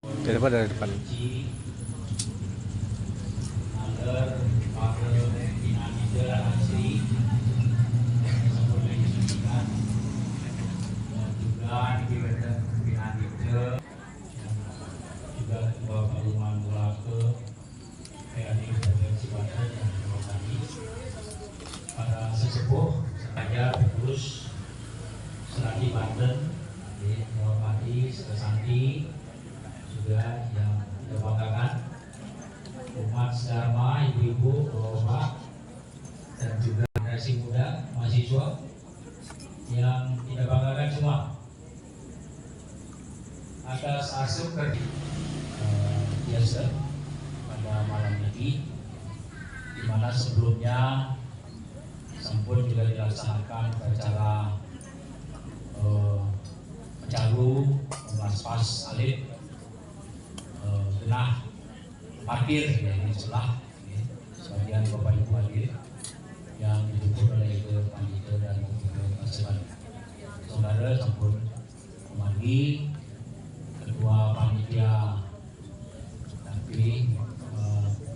Dari depan. Para sesepuh saya pengurus Seradi Banten, Bupati Sesanti, juga yang kita banggakan umat sedharma, ibu-ibu, bapak, dan juga generasi muda, mahasiswa yang kita banggakan semua atas hasil kerja biasa pada malam ini, di mana sebelumnya sampun juga dilaksanakan acara pencaru pas alit genah parkir ya, di sebelah ya, sebagian bapak ibu hadir yang didukung oleh Ibu Panitia dan Ibu Paseban. Saudara sampun kembali ketua panitia tapi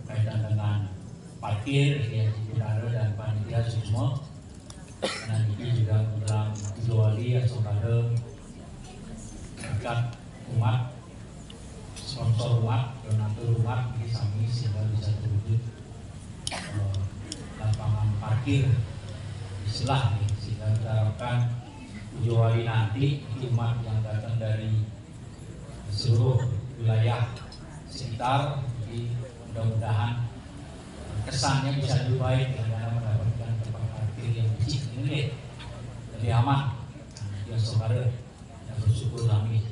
kaitan dengan parkir ya, saudara dan panitia semua. Karena ini juga menjelang Idul Adha ya, saudara dekat umat, sponsor umat, donatur umat ini kami sehingga bisa terwujud lapangan parkir istilah nih, sehingga kita harapkan Idul Adha nanti umat yang datang dari seluruh wilayah sekitar, jadi mudah-mudahan kesannya bisa lebih baik karena mendapatkan tempat parkir yang kecil ini lebih aman. Nah, saudara yang bersyukur kami.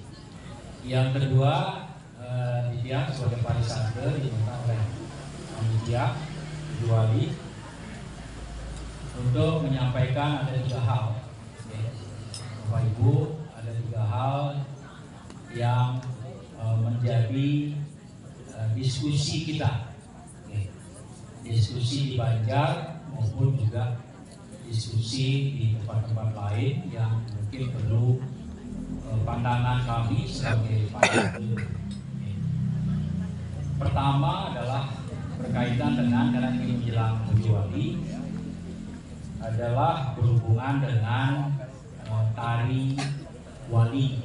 Yang kedua, dia sebagai parisader diminta oleh panitia Juali untuk menyampaikan ada 3 hal. Bapak Ibu, ada 3 hal yang menjadi diskusi kita. Diskusi di Banjar maupun juga diskusi di tempat-tempat lain yang mungkin perlu pandangan kami sebagai pandangan. Pertama adalah berkaitan dengan karena ini menjelang Juali adalah berhubungan dengan tari wali.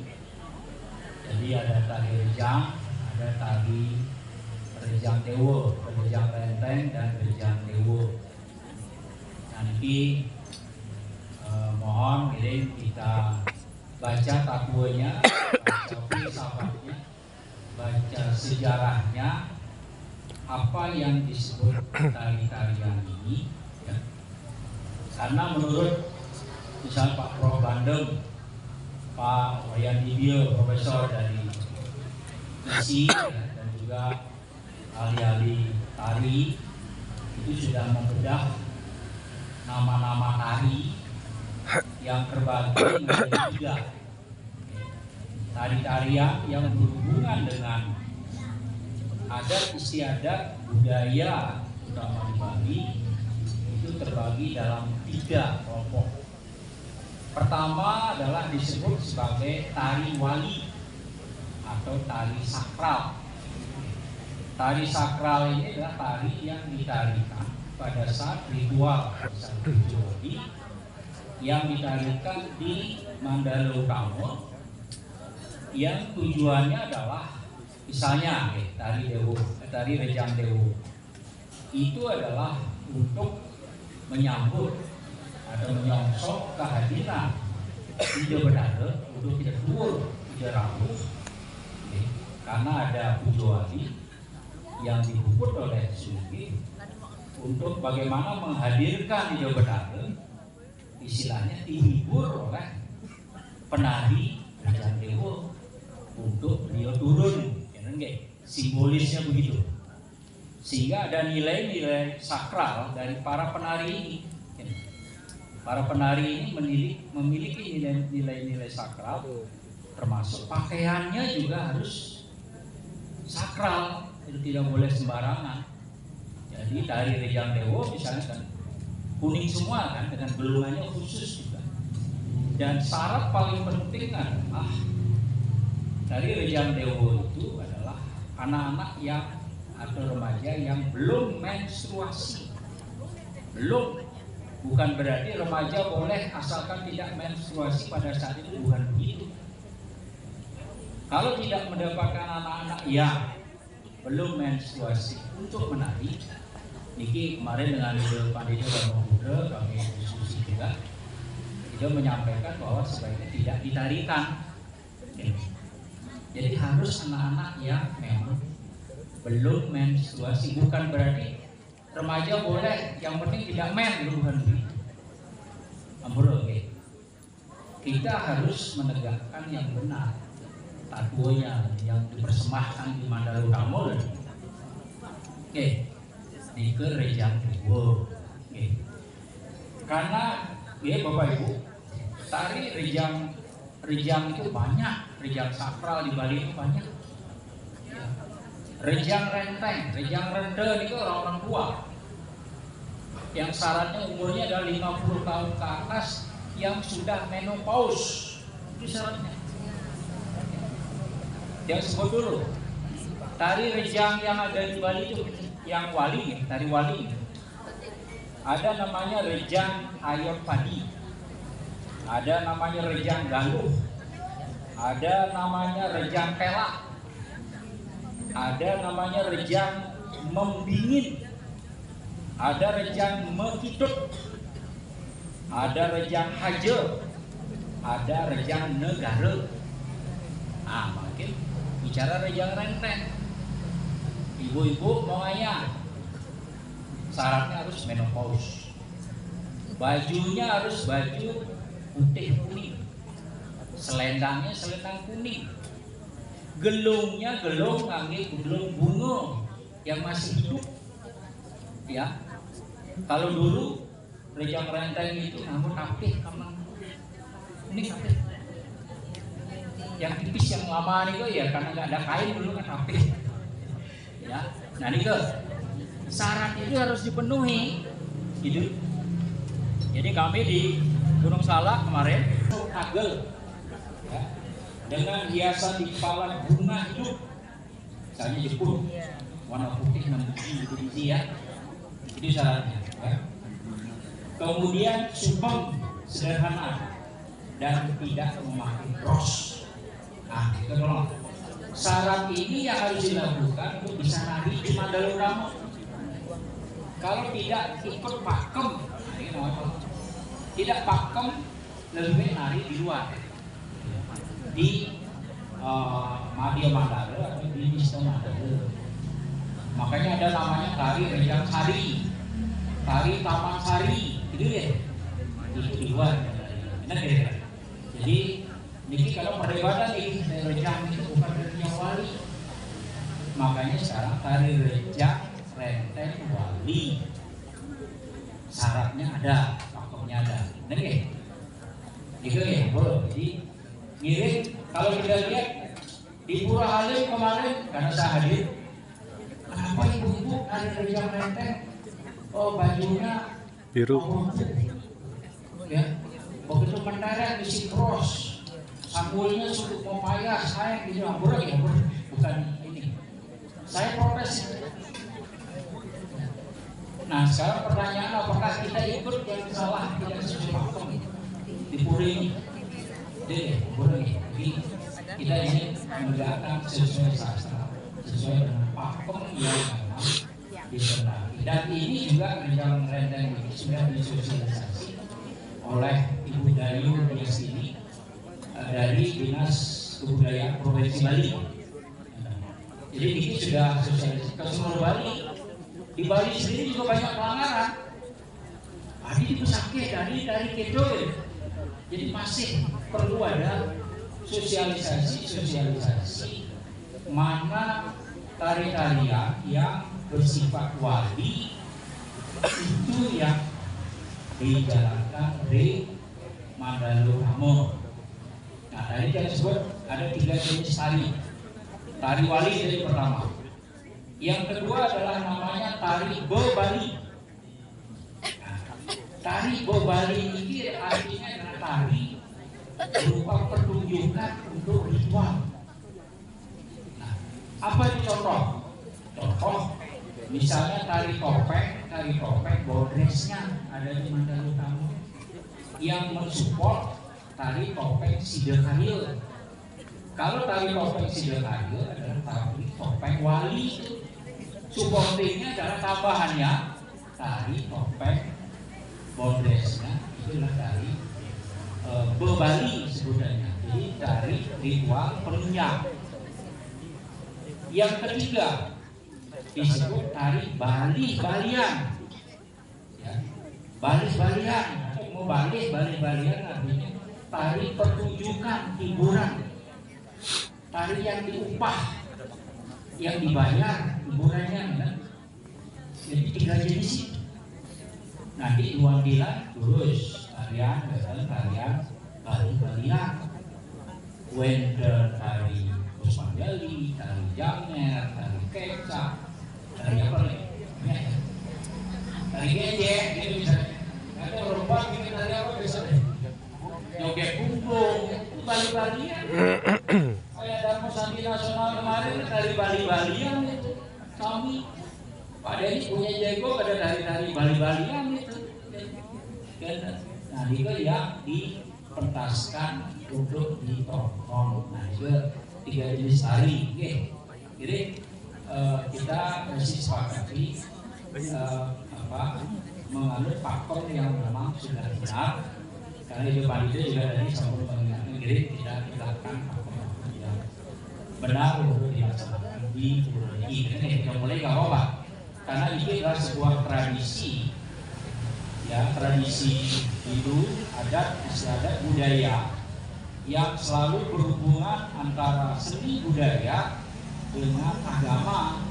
Jadi ada tari rejang, ada tari rejang dewo, rejang lenteng dan rejang dewo. Nanti mohon ini kita baca tabuanya, baca filsafatnya, baca sejarahnya, apa yang disebut tari-tarian ini ya. Karena menurut misal Pak Prof Bandem, Pak Wayan Dibio, profesor dari ISI ya, dan juga ahli-ahli tari itu sudah membedah nama-nama tari yang terbagi menjadi 3. Tari-tarian yang berhubungan dengan adat istiadat budaya terutama di Bali itu terbagi dalam 3 kelompok. Pertama adalah disebut sebagai tari wali atau tari sakral. Tari sakral ini adalah tari yang ditarikan pada saat ritual yang ditarikan di Mandala Utama, yang tujuannya adalah misalnya tari dewo, tari rejang dewo itu adalah untuk menyambut atau menyongsong kehadiran Ida Bedara untuk tidak dhuwur, tidak rawuh, karena ada pujuwali yang dibuput oleh Sugi untuk bagaimana menghadirkan Ida Bedara, istilahnya dihibur oleh penari rejang dewo untuk beliau turun, ya, simbolisnya begitu. Sehingga ada nilai-nilai sakral dari para penari ini. Para penari ini memiliki nilai-nilai sakral, termasuk pakaiannya juga harus sakral, itu tidak boleh sembarangan. Jadi tari rejang dewo misalnya kan kuning semua kan, dengan belungannya khusus juga. Dan syarat paling penting adalah dari rejang dewo itu adalah anak-anak yang atau remaja yang belum menstruasi. Belum, bukan berarti remaja boleh asalkan tidak menstruasi pada saat itu, bukan begitu. Kalau tidak mendapatkan anak-anak yang belum menstruasi untuk menari, niki kemarin dengan Panitia dan Pemuda kami diskusi juga, dia menyampaikan bahwa sebaiknya tidak ditarikan. Jadi harus anak-anak yang memang belum menstruasi, bukan berarti remaja boleh, yang penting tidak bukan begitu. Kita harus menegakkan yang benar, tatuonya yang dipersembahkan di Mandalo Utama. Di Rejang Tuwo. Karena Bapak Ibu, tari Rejang itu banyak, Rejang sakral di Bali itu banyak. Rejang renteng, Rejang rende itu orang tua yang syaratnya umurnya adalah 50 tahun ke atas yang sudah menopause, itu syaratnya. Yang sebut dulu, tari Rejang yang ada di Bali itu yang wali, tari wali. Ada namanya Rejang Ayor Padi, ada namanya Rejang Galuh, ada namanya Rejang Pelak, ada namanya Rejang Membingin, ada Rejang Mekitut, ada Rejang Haje, ada Rejang Negara. Makin bicara Rejang renteng, ibu-ibu mau ngayah, syaratnya harus menopause, bajunya harus baju putih kuning, selendangnya selendang kuning, gelungnya gelung ngangge gelung bunga yang masih hidup. Ya, kalau dulu Rejang renteng itu namun apih kamang ini apih. Yang tipis yang lama nih ya, karena nggak ada kain dulu kan apih. Ya, nah nih syarat itu harus dipenuhi, gitu. Jadi kami di Gunung Salak kemarin agel, ya, dengan hiasan di kepala bunga hidup, misalnya Jepun, warna putih 6 biji ya, itu syaratnya. Ya. Kemudian sumpeng sederhana dan tidak memakai bros. Itu tolong. Syarat ini yang harus dilakukan untuk bisa nari di Mandalo Utama. Kalau tidak ikut pakem, tidak pakem, lebih baik nari di luar, di Madya Mandala atau di Wisnu Mandala. Makanya ada namanya tari Rejang Sari, tari Taman Sari, gitu ya. Itu di luar. Benar kira-kira. Jadi ini kalau perdebatan ini Rejang itu bukan Rejang wali. Makanya sekarang tari Rejang renteng wali, syaratnya ada, pakemnya ada. Benar ya? Gitu ya, bro. Jadi ngirim, kalau kita lihat di Pura Halim kemarin, karena saya hadir, kenapa ibu-ibu tari Rejang renteng? Oh, bajunya biru. Ya, begitu mendarat di Sikros, sambulnya sudah mau payah, saya gitu, ya, bukan ini. Saya protes. Nah, sekarang pertanyaan, apakah kita ikut yang salah, tidak sesuai pakem di Pura ini? Jadi kita ini menegakkan sesuai sastra, sesuai dengan pakem yang memang disertai. Dan ini juga Rejang renteng ini sudah disosialisasi oleh Ibu Dayu Yasini dari Dinas Kebudayaan Provinsi Bali. Jadi ini sudah sosialisasi ke seluruh Bali. Di Bali sendiri juga banyak pelanggaran. Tadi itu sakit, dari kedoi. Jadi masih perlu ada sosialisasi mana tari-tarian yang bersifat wali itu yang dijalankan di Mandalo Utama. Nah, tadi saya sebut ada 3 jenis tari. Tari wali dari pertama. Yang kedua adalah namanya tari Bobali. Nah, tari Bobali ini artinya adalah tari berupa pertunjukan untuk ritual. Nah, apa itu contoh misalnya tari topeng bodresnya ada di Mandar Utama yang mensupport tari topeng Sidoarjo. Kalau tari topeng Sidoarjo adalah tari topeng Wali, supportingnya adalah tambahannya tari topeng bodresnya itulah tari Bebali sebutannya, jadi tari ritual penunjang. Yang ketiga disebut tari Bali-Balian, ya. Bali-Balian, mau Bali-Balian artinya tari pertunjukan hiburan, tari yang diupah, yang dibayar hiburannya, kan? Jadi 3 jenis. Nanti Nuandilan terus tarian Bali-Balian, Wender tari Puspanjali, tari Janger, tari Kecak, tari apa lagi? Tari Gejek, gitu misalnya. Ada lomba gitu tari apa biasanya? Joget punggung, Bali-Balian. Kayak Darmo Sandi Nasional kemarin tari Bali-Balian itu. Kami Pak Denny punya jago ada tari-tari Bali-Balian itu. Nah itu yang dipentaskan untuk ditonton. Nah itu 3 jenis tari. Jadi kita mesti sepakati menganut faktor yang memang sudah benar. Karena itu panitia juga tadi sampai mengingatkan diri tidak melakukan faktor yang benar untuk dilaksanakan di Purwodadi. Ini kita mulai nggak apa-apa. Karena ini adalah sebuah tradisi, ya, tradisi hidup, adat, istiadat, budaya yang selalu berhubungan antara seni budaya dengan agama.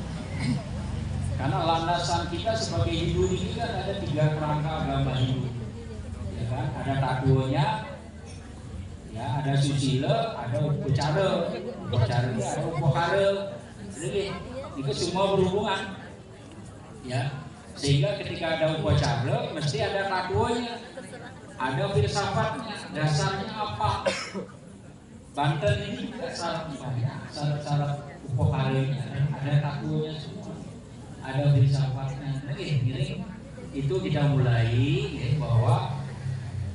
Karena landasan kita sebagai Hindu ini kan ada 3 kerangka agama Hindu, ya kan? Ada takunya, ya, ada susila, ada upacara, ada upakara, jadi itu semua berhubungan. Ya, sehingga ketika ada upacara mesti ada takunya, ada filsafatnya, dasarnya apa. Banten ini juga syarat upacaranya ada takunya semua, ada filsafatnya. Jadi itu kita mulai ya, bahwa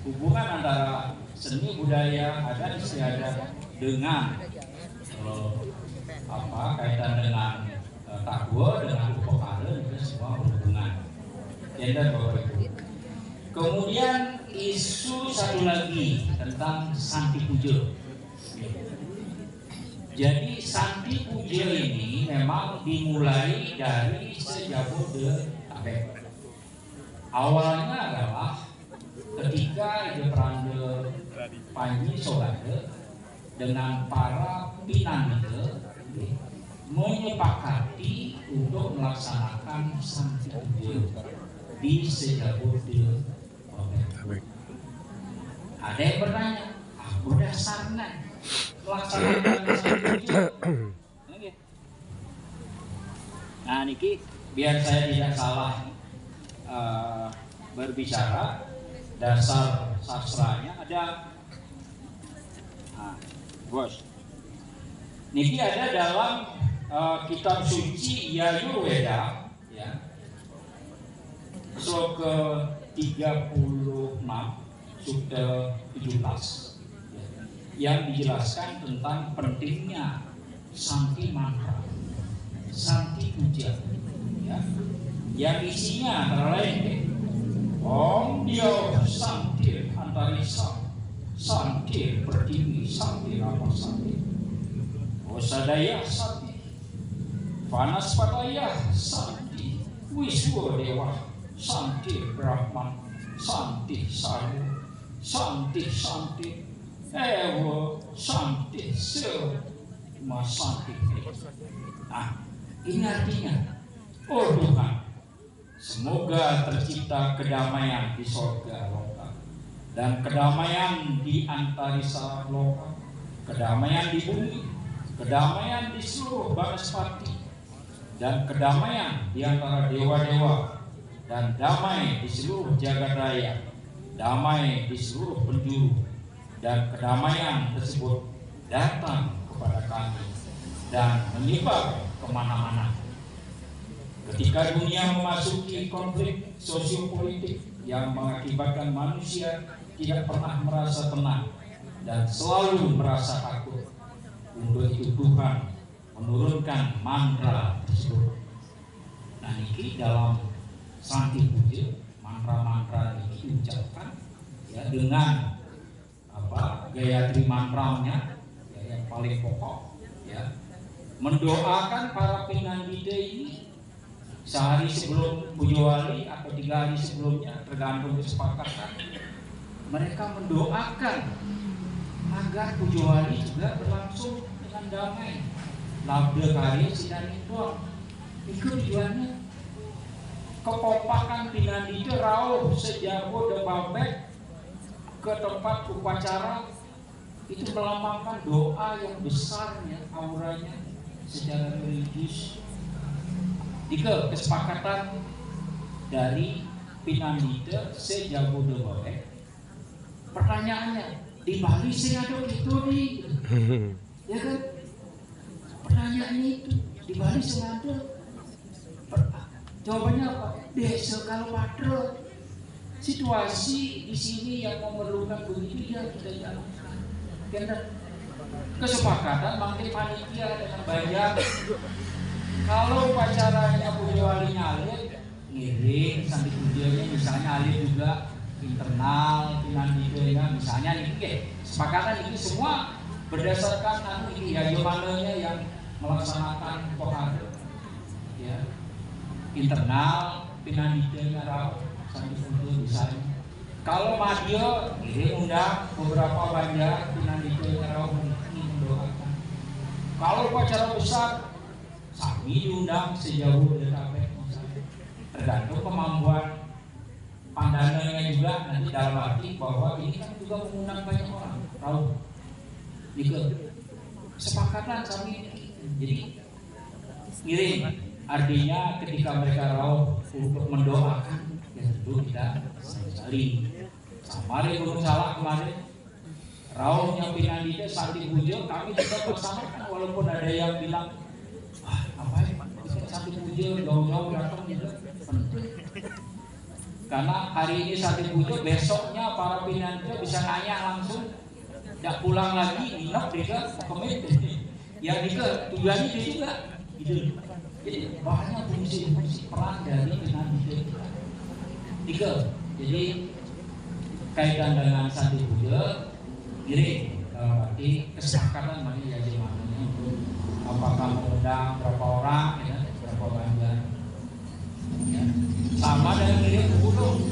hubungan antara seni budaya adat istiadat dengan kaitan dengan takwa dengan upakara itu semua berhubungan. Kemudian isu satu lagi tentang Santi Puja. Jadi Santi Puja ini memang dimulai dari Sejabodetabek. Awalnya adalah ketika Ijeprande Panji Solade dengan para pinangite menyepakati untuk melaksanakan Santi Puja di Sejabodetabek. Ada yang bertanya, apa dasarnya melaksanakan Santi Puja? Nah, niki biar saya tidak salah berbicara, dasar sastranya ada. Nah, bos, niki ada dalam kitab suci Yajurveda, ya, sloka 36 sutta 17, yang dijelaskan tentang pentingnya Santi mantra, Santi Puja, ya, yang isinya antara lain Om Dio Santi Antarisa, Santi Pertiwi, Santi Rama Santi, Osadaya Santi, Vanaspataya Santi, Wiswa Dewa Santi, Brahman Santi, Saru Santi, Santi Ewa Santi, Semua Santi. Nah, ini artinya, oh Tuhan, semoga tercipta kedamaian di surga loka dan kedamaian di antarisa loka, kedamaian di bumi, kedamaian di seluruh banaspati, dan kedamaian di antara dewa-dewa, dan damai di seluruh jagat raya, damai di seluruh penjuru, dan kedamaian tersebut datang kepada kami dan menyebar kemana-mana. Ketika dunia memasuki konflik sosiopolitik yang mengakibatkan manusia tidak pernah merasa tenang dan selalu merasa takut, untuk itu Tuhan menurunkan mantra tersebut. Nah, ini dalam Santi Puja, mantra-mantra ini diucapkan ya dengan Gayatri mantranya ya, yang paling pokok ya, mendoakan para pinandita ini sehari sebelum Puja Wali atau 3 hari sebelumnya, tergantung kesepakatan, mereka mendoakan agar Puja Wali juga berlangsung dengan damai. Labda karya sidanituan itu tujuannya. Kekompakan pinandita rauh sejago debabek ke tempat upacara itu melambangkan doa yang besarnya auranya secara religius. Jika kesepakatan dari pinandita sejago debabek, pertanyaannya di Bali sih ada gitu nih, ya kan? Pertanyaannya itu di Bali sih ada. Jawabannya apa? Desa kalau padro. Situasi di sini yang memerlukan begitu ya kita jalankan. Karena kesepakatan makin panitia dengan bayar. Kalau upacaranya Puja Wali ngalir, ngiring sampai tujuannya misalnya alir juga internal, pinandita misalnya nih, kesepakatan ini semua berdasarkan ini ya jamananya yang melaksanakan pohara, ya internal pinandita rauh sampai tujuan misalnya. Kalau Madio ini undang beberapa banjar pinandita rauh mendoakan. Kalau upacara besar kami diundang sejauh dekat, tergantung kemampuan pandangannya juga nanti dalam arti bahwa ini kan juga mengundang banyak orang tahu gitu. Kesepakatan kami jadi ngiring artinya ketika mereka rauh untuk mendoakan ya tentu kita saling sama Gunung Salak kemarin rauhnya pinandita Santi Puja kami juga bersamakan walaupun ada yang bilang apa ya Santi Puja jauh-jauh datang juga penting karena hari ini Santi Puja besoknya para pinandita bisa nanya langsung tidak pulang lagi nginep juga komit ya juga tujuannya itu juga gitu. Jadi banyak fungsi peran dari pinandita tiga. Jadi kaitan dengan Santi Puja ini arti kesepakatan bagi jajarannya untuk apakah mengundang berapa orang ya, berapa banyak ya. Sama dengan ngirim pulau.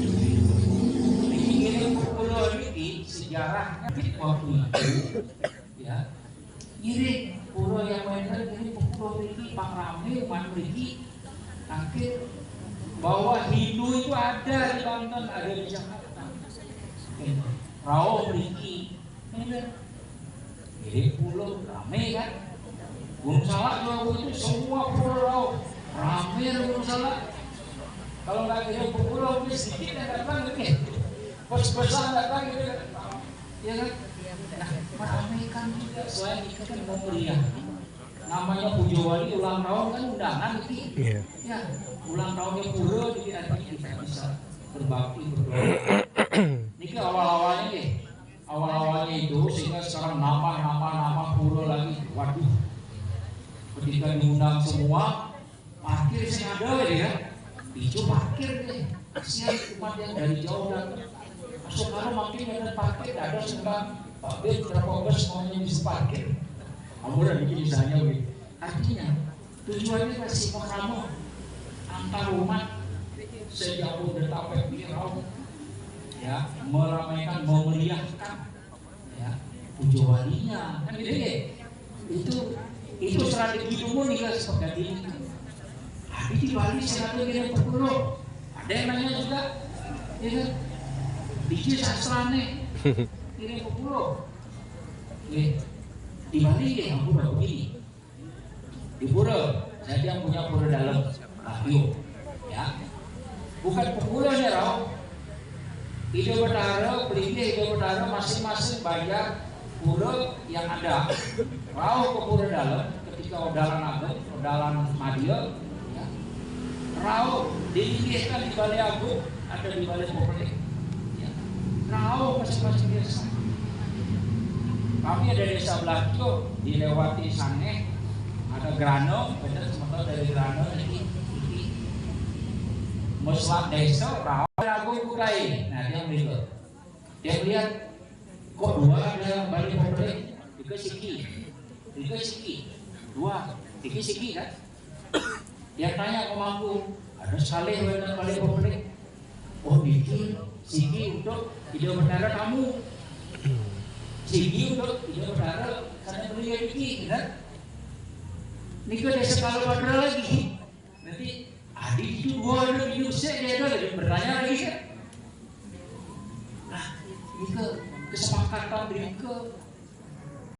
Ngirim pulau ini sejarahnya waktu itu ya. Ngirim pulau yang mainkan ngirim pulau ini Pak Rame umat Riki akhir bahwa Hindu itu ada di Banten, ada di Jakarta. Rauh Riki ngirim pulau rame kan. Gunung Salak juga itu semua pulau rame Gunung Salak. Kalau nggak kirim pulau sedikit yang datang ini, bos-bosan datang gitu, ya kan? Nah, meramaikan juga selain itu kan meriah. Namanya Puja Wali ulang tahun kan undangan itu, ya ulang tahunnya pura jadi artinya kita bisa berbakti berdoa. Ini awal-awalnya nih, awal-awalnya itu sehingga sekarang nama pura lagi, waduh. Ketika diundang semua, parkir sih ada ya, itu parkir deh. Kasihan umat yang dari jauh datang. Masuk kalau makin ada parkir, ada sumbang Pak Ben berapa bus maunya bisa parkir. Kamu udah bikin misalnya begitu. Artinya tujuannya masih mengamu antar umat sejauh detapek dirau, ya meramaikan, memeriahkan, ya Puja Walinya kan gitu ya. Itu strategi umum nih guys seperti ini. Habis di Bali saya ngirim pulau. Ada yang nanya juga, ya kan? Biji sastrane ngirim pulau. Di Bali ya aku udah begini. Di pura, saya yang punya pura dalam radio, ya. Bukan pengulanya rau. Ide Betara, beli Ide Betara masing-masing bayar pura yang ada. Rau ke pura dalam, ketika odalan agung, odalan Madia, ya, rau diinggihkan di Balai Agung, ada di Balai Publik, ya, rau masing-masing desa. Kami ada desa Belakyo, dilewati Saneh, ada Grano, benar sementara dari Grano ini Muslim desa, rau Agung Kukai. Nah dia melihat, dia lihat kok dua ada Balai Publik, tiga siki, dua, tiga siki kan? Dia tanya ke mampu, ada sekali dengan Balai Publik. Oh bikin siki untuk ide bendara kamu, siki untuk ide bendara karena beli ini, kan? Ini kan desa kalau ada lagi, nanti adik itu dua ada di Yusuf dia ada lagi bertanya lagi kan? Nah ini ke kesepakatan berikut.